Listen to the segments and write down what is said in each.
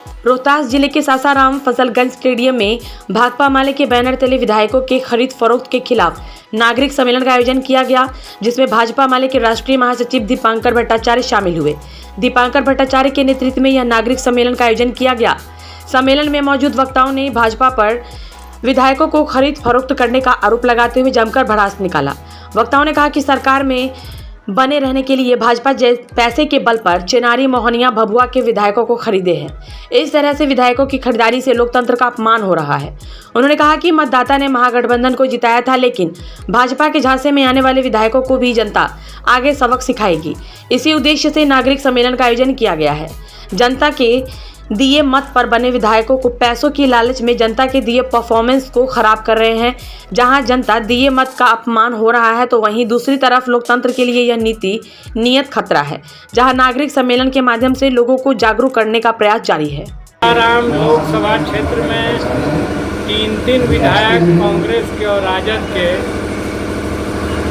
रोहतास जिले के सासाराम फसलगंज स्टेडियम में भाकपा माले के बैनर तले विधायकों के खरीद फरोख्त के खिलाफ नागरिक सम्मेलन का आयोजन किया गया, जिसमें भाजपा माले के राष्ट्रीय महासचिव दीपांकर भट्टाचार्य शामिल हुए। दीपांकर भट्टाचार्य के नेतृत्व में यह नागरिक सम्मेलन का आयोजन किया गया। सम्मेलन में मौजूद वक्ताओं ने भाजपा पर विधायकों को खरीद फरोख्त करने का आरोप लगाते हुए जमकर भड़ास निकाला। वक्ताओं ने कहा कि सरकार में बने रहने के लिए भाजपा पैसे के बल पर चिनारी, मोहनिया, भभुआ के विधायकों को खरीदे हैं। इस तरह से विधायकों की खरीदारी से लोकतंत्र का अपमान हो रहा है। उन्होंने कहा कि मतदाता ने महागठबंधन को जिताया था, लेकिन भाजपा के झांसे में आने वाले विधायकों को भी जनता आगे सबक सिखाएगी। इसी उद्देश्य से नागरिक सम्मेलन का आयोजन किया गया है। जनता के दिए मत पर बने विधायकों को पैसों की लालच में जनता के दिए परफॉर्मेंस को खराब कर रहे हैं। जहां जनता दिए मत का अपमान हो रहा है, तो वहीं दूसरी तरफ लोकतंत्र के लिए यह नियत खतरा है। जहां नागरिक सम्मेलन के माध्यम से लोगों को जागरूक करने का प्रयास जारी है। सासाराम लोकसभा क्षेत्र में तीन विधायक कांग्रेस के और राजद के,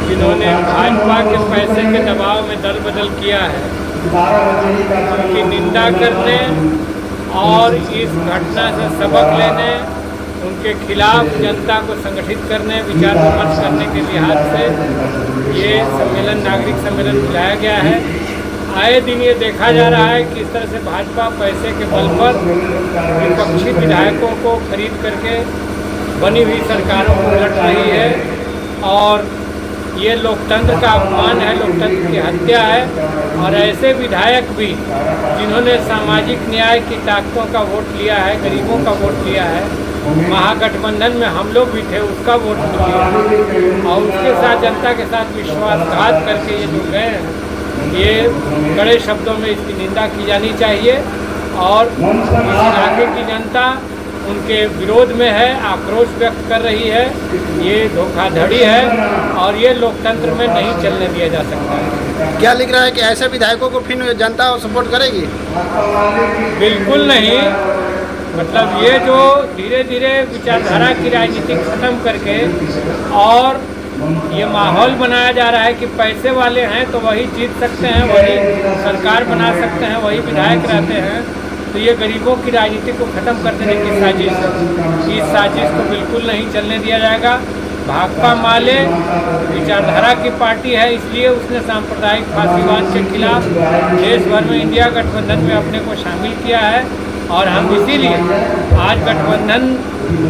जिन्होंने भाजपा के पैसे के दबाव में दल बदल किया है, उनकी निंदा करने और इस घटना से सबक लेने, उनके खिलाफ जनता को संगठित करने, विचार विमर्श करने के लिहाज से ये सम्मेलन, नागरिक सम्मेलन बुलाया गया है। आए दिन ये देखा जा रहा है कि इस तरह से भाजपा पैसे के बल पर विपक्षी विधायकों को खरीद करके बनी हुई सरकारों को उलट रही है और ये लोकतंत्र का अपमान है, लोकतंत्र की हत्या है। और ऐसे विधायक भी जिन्होंने सामाजिक न्याय की ताकतों का वोट लिया है, गरीबों का वोट लिया है, महागठबंधन में हम लोग भी थे, उसका वोट लिया और उसके साथ जनता के साथ विश्वासघात करके ये जो गए हैं, ये कड़े शब्दों में इसकी निंदा की जानी चाहिए। और इस इलाके की जनता उनके विरोध में है, आक्रोश व्यक्त कर रही है। ये धोखाधड़ी है और ये लोकतंत्र में नहीं चलने दिया जा सकता है। क्या लिख रहा है कि ऐसे विधायकों को फिर जनता सपोर्ट करेगी? बिल्कुल नहीं। मतलब ये जो धीरे धीरे विचारधारा की राजनीति खत्म करके और ये माहौल बनाया जा रहा है कि पैसे वाले हैं तो वही जीत सकते हैं, वही सरकार बना सकते हैं, वही विधायक रहते हैं, तो ये गरीबों की राजनीति को ख़त्म कर देने की साजिश है। इस साजिश को बिल्कुल नहीं चलने दिया जाएगा। भाकपा माले विचारधारा की पार्टी है, इसलिए उसने सांप्रदायिक फासीवाद के खिलाफ देश भर में इंडिया गठबंधन में अपने को शामिल किया है। और हम इसीलिए आज गठबंधन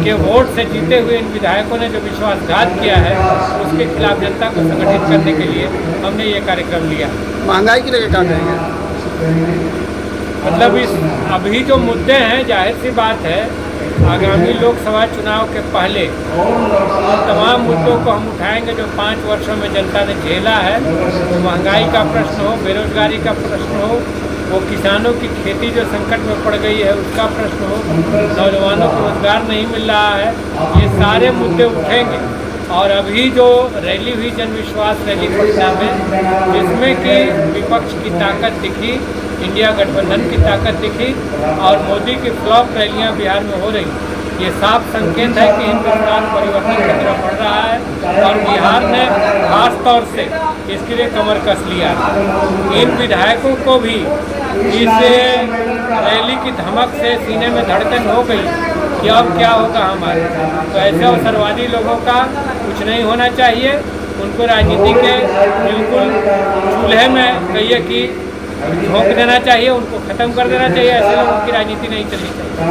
के वोट से जीते हुए इन विधायकों ने जो विश्वासघात किया है, उसके खिलाफ जनता को संगठित करने के लिए हमने ये कार्यक्रम लिया। महंगाई की लेकर क्या कहेंगे? मतलब इस अभी जो मुद्दे हैं, जाहिर सी बात है, आगामी लोकसभा चुनाव के पहले तमाम मुद्दों को हम उठाएंगे जो 5 वर्षों में जनता ने झेला है। तो महंगाई का प्रश्न हो, बेरोजगारी का प्रश्न हो, वो किसानों की खेती जो संकट में पड़ गई है उसका प्रश्न हो, नौजवानों को रोजगार नहीं मिल रहा है, ये सारे मुद्दे उठेंगे। और अभी जो रैली हुई जनविश्वास रैली पटना में, जिसमें कि विपक्ष की ताकत दिखी, इंडिया गठबंधन की ताकत दिखी और मोदी की फ्लॉप रैलियां बिहार में हो रही, ये साफ संकेत है कि हिंदुस्तान परिवर्तन की तरफ बढ़ रहा है और बिहार ने खास तौर से इसके लिए कमर कस लिया। इन विधायकों को भी इस रैली की धमक से सीने में धड़कन हो गई कि अब क्या होगा हमारे। तो ऐसे अवसरवादी लोगों का कुछ नहीं होना चाहिए, उनको राजनीति के बिल्कुल चूल्हे में कहिए कि झोंक देना चाहिए, उनको ख़त्म कर देना चाहिए। ऐसे लोगों की राजनीति नहीं चलनी चाहिए।